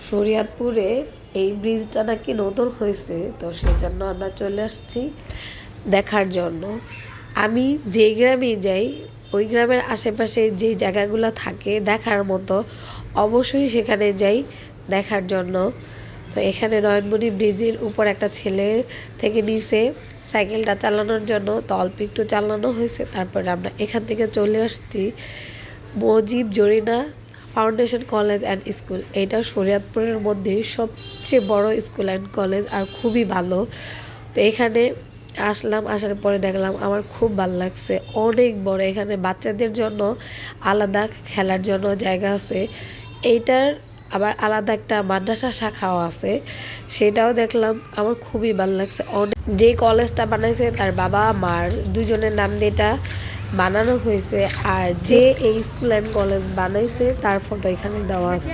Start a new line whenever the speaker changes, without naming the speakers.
শরীয়তপুরে এই ব্রিজটা নাকি নতুন হয়েছে, তো সেই জন্য আমরা চলে আসছি দেখার জন্য। আমি যেই গ্রামে যাই ওই গ্রামের আশেপাশে যেই জায়গাগুলো থাকে দেখার মতো অবশ্যই সেখানে যাই দেখার জন্য। তো এখানে নয়নমণি ব্রিজের উপর একটা ছেলে থেকে নিচে সাইকেলটা চালানোর জন্য, তো অল্প একটু চালানো হয়েছে। তারপরে আমরা এখান থেকে চলে আসছি Mujib Zarina foundation college and school. এটা শরীয়তপুরের মধ্যে সবচেয়ে বড় স্কুল অ্যান্ড কলেজ আর খুবই ভালো। তো এখানে আসলাম, আসার পরে দেখলাম আমার খুব ভালো লাগছে, অনেক বড়। এখানে বাচ্চাদের জন্য আলাদা খেলার জন্য জায়গা আছে, এইটার আবার আলাদা একটা মাদ্রাসা শাখাও আছে, সেটাও দেখলাম। আমার খুবই ভালো লাগছে। অনেক যে কলেজটা বানাইছে তার বাবা মার দুজনের নাম দিয়ে এটা বানানো হয়েছে, আর যে এই স্কুল অ্যান্ড কলেজ বানাইছে তার ফটো এখানে দেওয়া আছে।